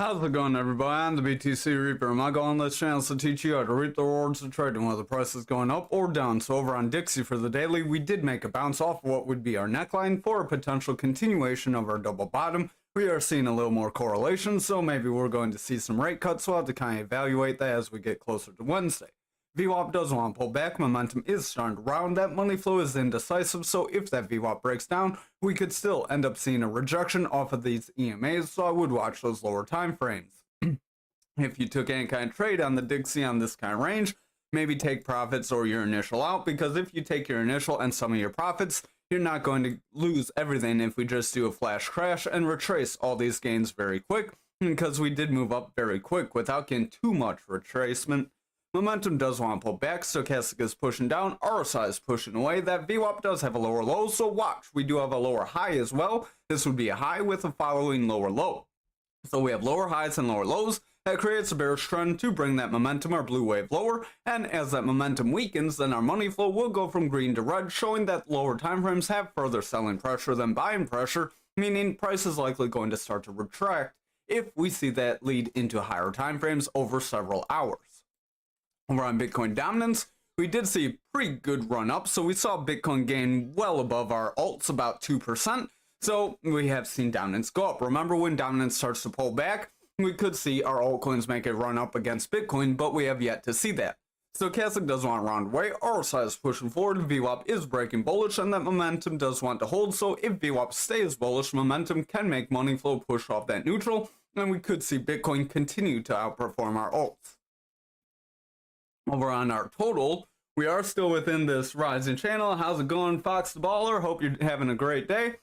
How's it going, everybody? I'm the BTC Reaper. My goal on this channel is to teach you how to reap the rewards of trading, whether the price is going up or down. So over on Dixie for the daily, we did make a bounce off of what would be our neckline for a potential continuation of our double bottom. We are seeing a little more correlation, so maybe we're going to see some rate cuts. We'll have to kind of evaluate that as we get closer to Wednesday. VWAP does want to pull back. Momentum is starting to round. That money flow is indecisive, so if that VWAP breaks down, we could still end up seeing a rejection off of these EMAs, so I would watch those lower time frames. If you took any kind of trade on the Dixie on this kind of range, maybe take profits or your initial out, because if you take your initial and some of your profits, you're not going to lose everything if we just do a flash crash and retrace all these gains very quick, because we did move up very quick without getting too much retracement. Momentum does want to pull back, stochastic is pushing down, RSI is pushing away. That VWAP does have a lower low, so watch. We do have a lower high as well. This would be a high with a following lower low. So we have lower highs and lower lows. That creates a bearish trend to bring that momentum or blue wave lower, and as that momentum weakens, then our money flow will go from green to red, showing that lower time frames have further selling pressure than buying pressure, meaning price is likely going to start to retract if we see that lead into higher time frames over several hours. Over on Bitcoin dominance, we did see a pretty good run up, so we saw Bitcoin gain well above our alts, about 2%, so we have seen dominance go up. Remember, when dominance starts to pull back, we could see our altcoins make a run up against Bitcoin, but we have yet to see that. Stochastic does want to round away, RSI is pushing forward, VWAP is breaking bullish, and that momentum does want to hold, so if VWAP stays bullish, momentum can make money flow push off that neutral, and we could see Bitcoin continue to outperform our alts. Over on our total, we are still within this rising channel. How's it going, Fox the Baller? Hope you're having a great day.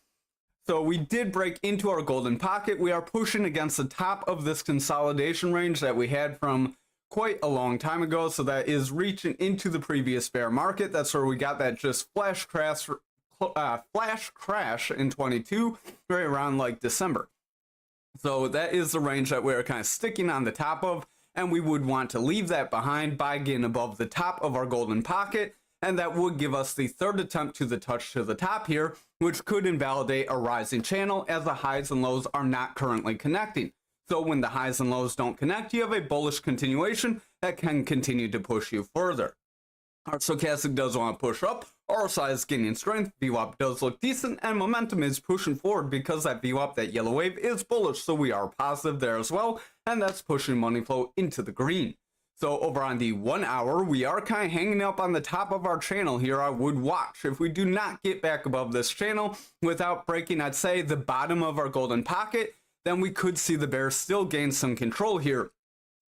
So we did break into our golden pocket. We are pushing against the top of this consolidation range that we had from quite a long time ago. So that is reaching into the previous bear market. That's where we got that just flash crash in 22, right around like December. So that is the range that we're kind of sticking on the top of. And we would want to leave that behind by getting above the top of our golden pocket, and that would give us the third attempt to the touch to the top here, which could invalidate a rising channel as the highs and lows are not currently connecting. So when the highs and lows don't connect, you have a bullish continuation that can continue to push you further. Our stochastic does want to push up, RSI is gaining strength, VWAP does look decent, and momentum is pushing forward because that VWAP, that yellow wave, is bullish, so we are positive there as well, and that's pushing money flow into the green. So over on the 1 hour, we are kind of hanging up on the top of our channel here. I would watch. If we do not get back above this channel without breaking, I'd say, the bottom of our golden pocket, then we could see the bears still gain some control here.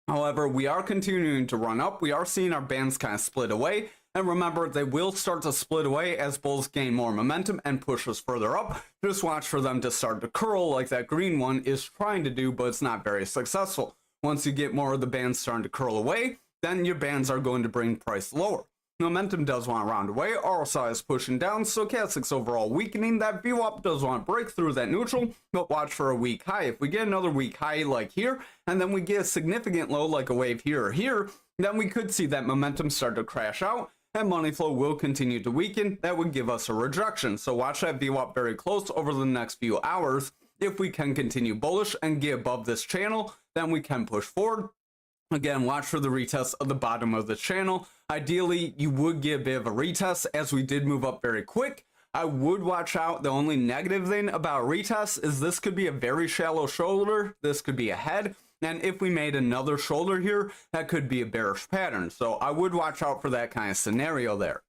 However, we are continuing to run up. We are seeing our bands kind of split away. And remember, they will start to split away as bulls gain more momentum and push us further up. Just watch for them to start to curl like that green one is trying to do, but it's not very successful. Once you get more of the bands starting to curl away, then your bands are going to bring price lower. Momentum does want to round away, RSI is pushing down, stochastic's overall weakening. That VWAP does want to break through that neutral, but watch for a weak high. If we get another weak high like here, and then we get a significant low like a wave here or here, then we could see that momentum start to crash out, and money flow will continue to weaken. That would give us a rejection. So watch that VWAP very close over the next few hours. If we can continue bullish and get above this channel, then we can push forward. Again, watch for the retest of the bottom of the channel. Ideally, you would get a bit of a retest as we did move up very quick. I would watch out. The only negative thing about retest is this could be a very shallow shoulder. This could be a head. And if we made another shoulder here, that could be a bearish pattern. So I would watch out for that kind of scenario there.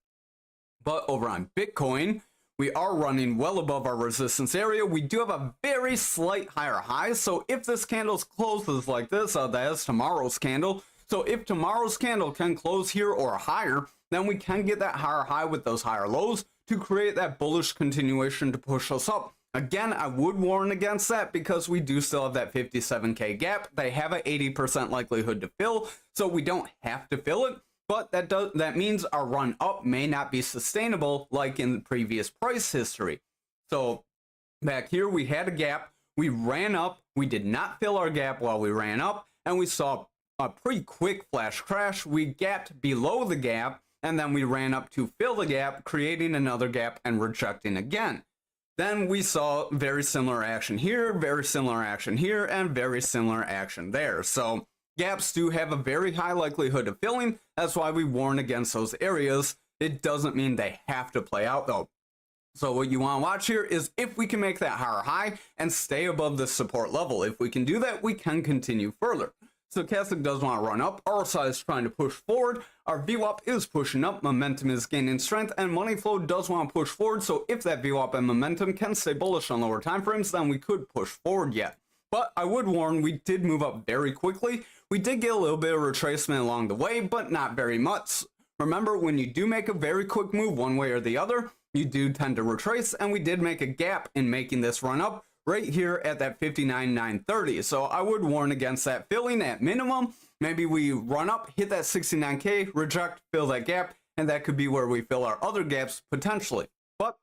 But over on Bitcoin, we are running well above our resistance area. We do have a very slight higher high. So if this candle closes like this, that is tomorrow's candle. So if tomorrow's candle can close here or higher, then we can get that higher high with those higher lows to create that bullish continuation to push us up. Again, I would warn against that because we do still have that 57K gap. They have an 80% likelihood to fill, so we don't have to fill it. But that means our run up may not be sustainable like in the previous price history. So back here we had a gap, we ran up, we did not fill our gap while we ran up, and we saw a pretty quick flash crash. We gapped below the gap, and then we ran up to fill the gap, creating another gap and rejecting again. Then we saw very similar action here, very similar action here, and very similar action there. So gaps do have a very high likelihood of filling. That's why we warn against those areas. It doesn't mean they have to play out though. So what you want to watch here is if we can make that higher high and stay above the support level. If we can do that, we can continue further. Stochastic does want to run up. RSI is trying to push forward. Our VWAP is pushing up. Momentum is gaining strength, and money flow does want to push forward. So if that VWAP and momentum can stay bullish on lower time frames, then we could push forward yet. But I would warn, we did move up very quickly. We did get a little bit of retracement along the way, but not very much. Remember, when you do make a very quick move one way or the other, you do tend to retrace, and we did make a gap in making this run up right here at that 59,930. So I would warn against that filling at minimum. Maybe we run up, hit that 69K, reject, fill that gap, and that could be where we fill our other gaps potentially. But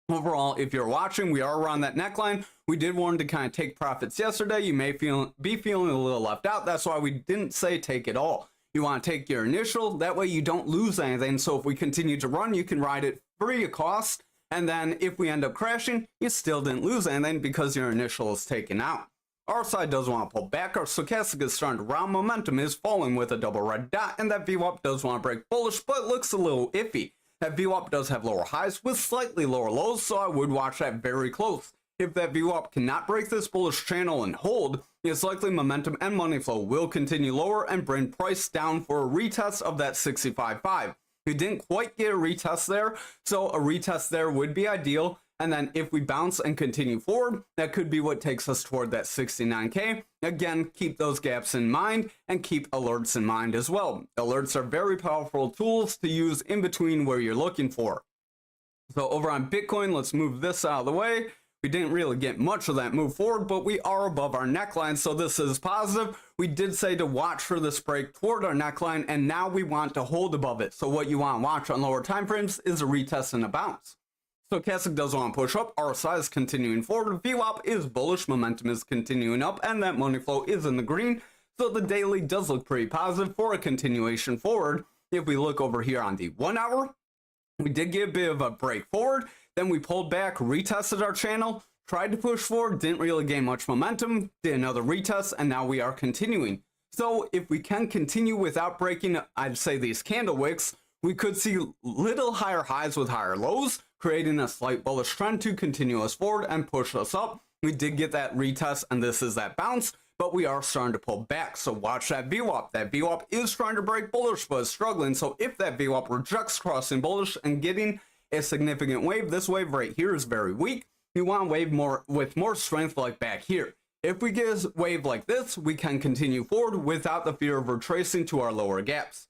overall, if you're watching, we are around that neckline. We did warn to kind of take profits yesterday. You may be feeling a little left out. That's why we didn't say take it all. You want to take your initial, that way you don't lose anything. So if we continue to run, you can ride it free of cost. And then if we end up crashing, you still didn't lose anything because your initial is taken out. Our side does want to pull back. Our stochastic is starting to round. Momentum is falling with a double red dot. And that VWAP does want to break bullish, but it looks a little iffy. That VWAP does have lower highs with slightly lower lows, so I would watch that very close. If that VWAP cannot break this bullish channel and hold, it's likely momentum and money flow will continue lower and bring price down for a retest of that 65.5. We didn't quite get a retest there, so a retest there would be ideal. And then if we bounce and continue forward, that could be what takes us toward that 69K. Again, keep those gaps in mind and keep alerts in mind as well. Alerts are very powerful tools to use in between where you're looking for. So over on Bitcoin, let's move this out of the way. We didn't really get much of that move forward, but we are above our neckline, so this is positive. We did say to watch for this break toward our neckline, and now we want to hold above it. So what you want to watch on lower time frames is a retest and a bounce. Stochastic does want to push up. RSI is continuing forward. VWAP is bullish. Momentum is continuing up, and that money flow is in the green. So the daily does look pretty positive for a continuation forward. If we look over here on the 1 hour, we did get a bit of a break forward. Then we pulled back, retested our channel, tried to push forward, didn't really gain much momentum, did another retest, and now we are continuing. So if we can continue without breaking, I'd say, these candle wicks, we could see little higher highs with higher lows, creating a slight bullish trend to continue us forward and push us up. We did get that retest, and this is that bounce, but we are starting to pull back. So watch that VWAP. That VWAP is trying to break bullish, but is struggling. So if that VWAP rejects crossing bullish and getting a significant wave, this wave right here is very weak. You want to wave more with more strength like back here. If we get a wave like this, we can continue forward without the fear of retracing to our lower gaps.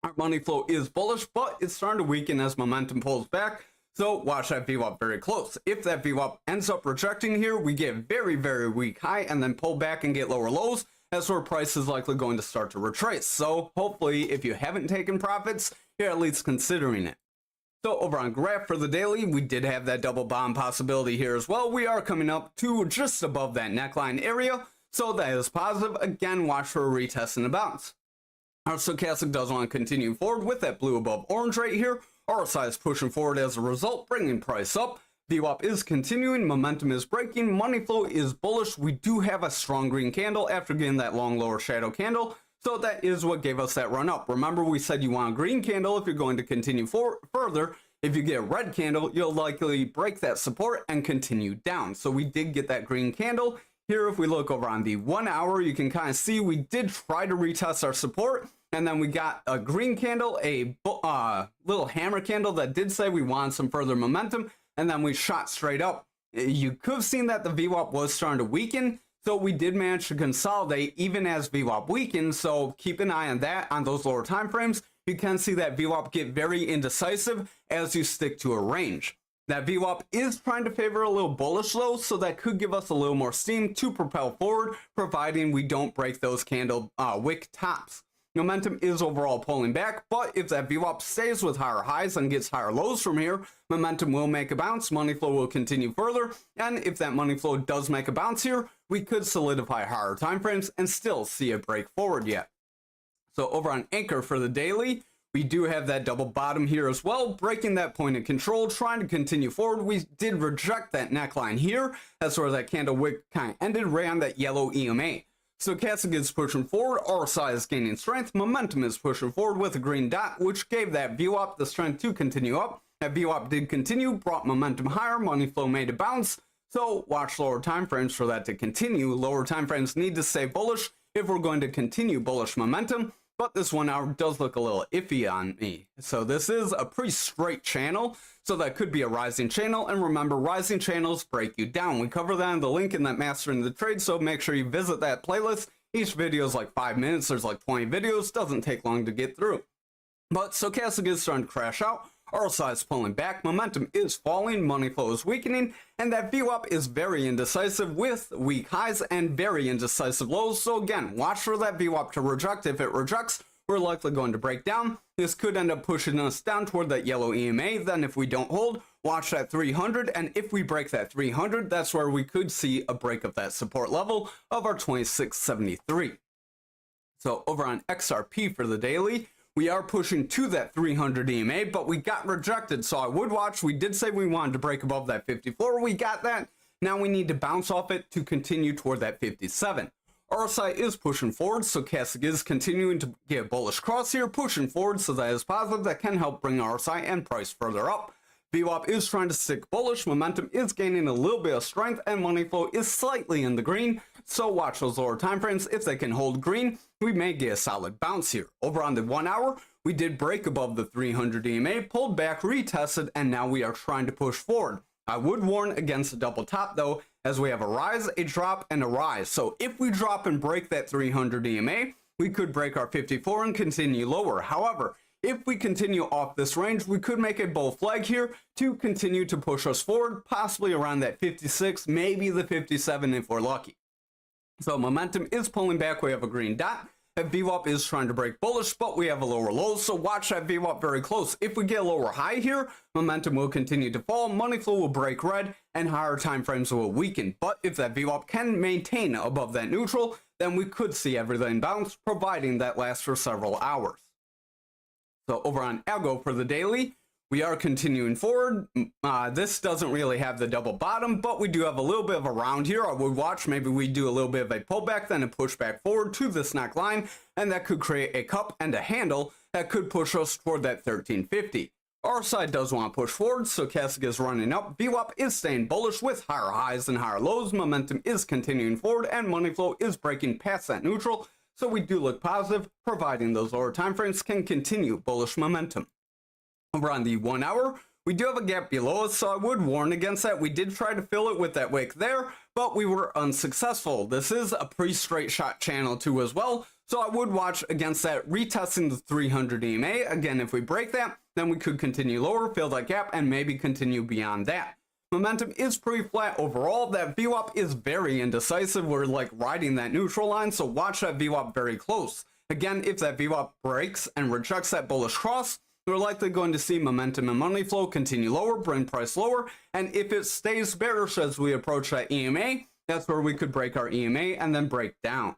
Our money flow is bullish, but it's starting to weaken as momentum pulls back. So watch that VWAP very close. If that VWAP ends up rejecting here, we get very, very weak high and then pull back and get lower lows. That's where price is likely going to start to retrace. So hopefully, if you haven't taken profits, you're at least considering it. So over on graph for the daily, we did have that double bottom possibility here as well. We are coming up to just above that neckline area, so that is positive. Again, watch for a retest and a bounce. Our stochastic does want to continue forward with that blue above orange right here. RSI is pushing forward as a result, bringing price up. VWAP is continuing, momentum is breaking, money flow is bullish. We do have a strong green candle after getting that long lower shadow candle. So that is what gave us that run up. Remember, we said you want a green candle if you're going to continue further. If you get a red candle, you'll likely break that support and continue down. So we did get that green candle. Here, if we look over on the 1 hour, you can kind of see we did try to retest our support. And then we got a green candle, a little hammer candle that did say we want some further momentum. And then we shot straight up. You could have seen that the VWAP was starting to weaken. So we did manage to consolidate even as VWAP weakens, so keep an eye on that on those lower time frames. You can see that VWAP get very indecisive as you stick to a range. That VWAP is trying to favor a little bullish though, so that could give us a little more steam to propel forward, providing we don't break those candle wick tops. Momentum is overall pulling back, but if that VWAP stays with higher highs and gets higher lows from here, momentum will make a bounce, money flow will continue further, and if that money flow does make a bounce here, we could solidify higher time frames and still see a break forward yet. So over on Ankr for the daily, We do have that double bottom here as well, breaking that point of control, trying to continue forward. We did reject that neckline here. That's where that candle wick kind of ended, right on that yellow EMA. Stochastic is pushing forward, RSI is gaining strength, momentum is pushing forward with a green dot, which gave that VWAP the strength to continue up. That VWAP did continue, brought momentum higher, money flow made a bounce. So watch lower time frames for that to continue. Lower time frames need to stay bullish if we're going to continue bullish momentum. But this 1 hour does look a little iffy on me. So this is a pretty straight channel. So that could be a rising channel. And remember, rising channels break you down. We cover that in the link in that Mastering the Trade. So make sure you visit that playlist. Each video is like 5 minutes. There's like 20 videos. Doesn't take long to get through. But stochastic is starting to crash out. RSI is pulling back, momentum is falling, money flow is weakening, and that VWAP is very indecisive with weak highs and very indecisive lows. So again, watch for that VWAP to reject. If it rejects, we're likely going to break down. This could end up pushing us down toward that yellow EMA. Then if we don't hold, watch that 300, and if we break that 300, that's where we could see a break of that support level of our 2673. So over on XRP for the daily, we are pushing to that 300 EMA, but we got rejected. So I would watch. We did say we wanted to break above that 54. We got that. Now we need to bounce off it to continue toward that 57. RSI is pushing forward. Stochastic is continuing to get a bullish cross here, pushing forward. So that is positive. That can help bring RSI and price further up. VWAP is trying to stick bullish. Momentum is gaining a little bit of strength, and money flow is slightly in the green. So watch those lower time frames. If they can hold green, we may get a solid bounce here. Over on the 1 hour, we did break above the 300 EMA, pulled back, retested, and now we are trying to push forward. I would warn against a double top though, as we have a rise, a drop, and a rise. So if we drop and break that 300 EMA, we could break our 54 and continue lower. However, if we continue off this range, we could make a bull flag here to continue to push us forward, possibly around that 56, maybe the 57 if we're lucky. So momentum is pulling back. We have a green dot. That VWAP is trying to break bullish, but we have a lower low. So watch that VWAP very close. If we get a lower high here, momentum will continue to fall. Money flow will break red and higher time frames will weaken. But if that VWAP can maintain above that neutral, then we could see everything bounce, providing that lasts for several hours. So over on ALGO for the daily, we are continuing forward. This doesn't really have the double bottom, but we do have a little bit of a round here. I would watch. Maybe we do a little bit of a pullback, then a pushback forward to this neckline, and that could create a cup and a handle that could push us toward that 1350. Our side does want to push forward. Stochastic is running up. VWAP is staying bullish with higher highs and higher lows. Momentum is continuing forward, and money flow is breaking past that neutral. So we do look positive, providing those lower time frames can continue bullish momentum. Over on the 1 hour, we do have a gap below us, so I would warn against that. We did try to fill it with that wick there, but we were unsuccessful. This is a pretty straight shot channel too as well, so I would watch against that, retesting the 300 EMA. Again, if we break that, then we could continue lower, fill that gap, and maybe continue beyond that. Momentum is pretty flat overall. That VWAP is very indecisive. We're like riding that neutral line, so watch that VWAP very close. Again, if that VWAP breaks and rejects that bullish cross, we're likely going to see momentum and money flow continue lower, bring price lower, and if it stays bearish as we approach that EMA, that's where we could break our EMA and then break down.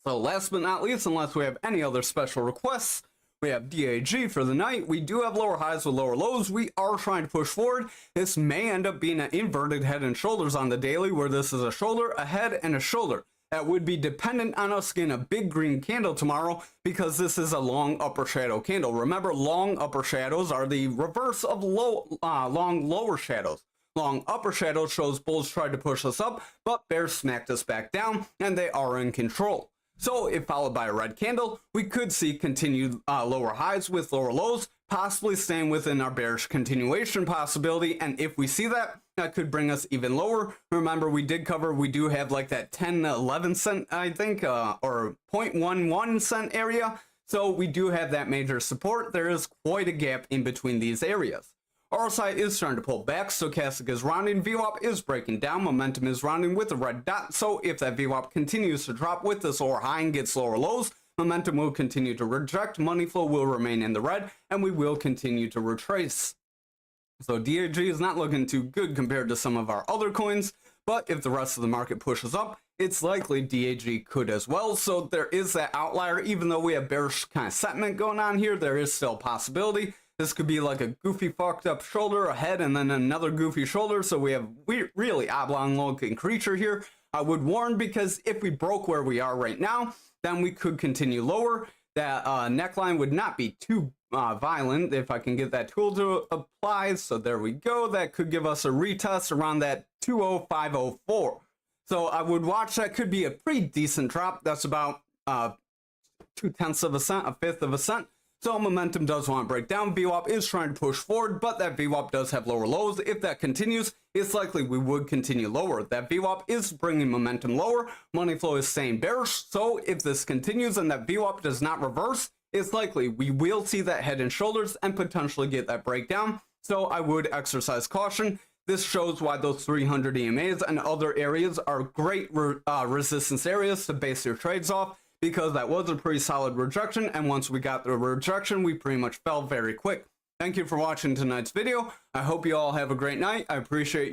So last but not least, unless we have any other special requests, we have DAG for the night. We do have lower highs with lower lows. We are trying to push forward. This may end up being an inverted head and shoulders on the daily, where this is a shoulder, a head, and a shoulder. That would be dependent on us getting a big green candle tomorrow, because this is a long upper shadow candle. Remember, long upper shadows are the reverse of long lower shadows. Long upper shadow shows bulls tried to push us up, but bears smacked us back down, and they are in control. So if followed by a red candle, we could see continued lower highs with lower lows, possibly staying within our bearish continuation possibility. And if we see that, that could bring us even lower. Remember, we did cover, we do have like that 10, 11 cent, I think, or 0.11 cent area. So we do have that major support. There is quite a gap in between these areas. RSI is starting to pull back. Stochastic is rounding. VWAP is breaking down. Momentum is rounding with a red dot. So if that VWAP continues to drop with this lower high and gets lower lows, momentum will continue to reject. Money flow will remain in the red, and we will continue to retrace. So DAG is not looking too good compared to some of our other coins, but if the rest of the market pushes up, it's likely DAG could as well. So there is that outlier. Even though we have bearish kind of sentiment going on here, there is still a possibility. This could be like a goofy fucked up shoulder ahead and then another goofy shoulder. So we have really oblong looking creature here. I would warn, because if we broke where we are right now, then we could continue lower. That neckline would not be too violent if I can get that tool to apply. So there we go. That could give us a retest around that 20504. So I would watch. That could be a pretty decent drop. That's about 0.2 of a cent, a fifth of a cent. So momentum does want to break down. VWAP is trying to push forward, but that VWAP does have lower lows. If that continues, it's likely we would continue lower. That VWAP is bringing momentum lower. Money flow is staying bearish. So if this continues and that VWAP does not reverse, it's likely we will see that head and shoulders and potentially get that breakdown. So I would exercise caution. This shows why those 300 EMAs and other areas are great resistance areas to base your trades off, because that was a pretty solid rejection, and once we got the rejection, we pretty much fell very quick. Thank you for watching tonight's video. I hope you all have a great night. I appreciate you.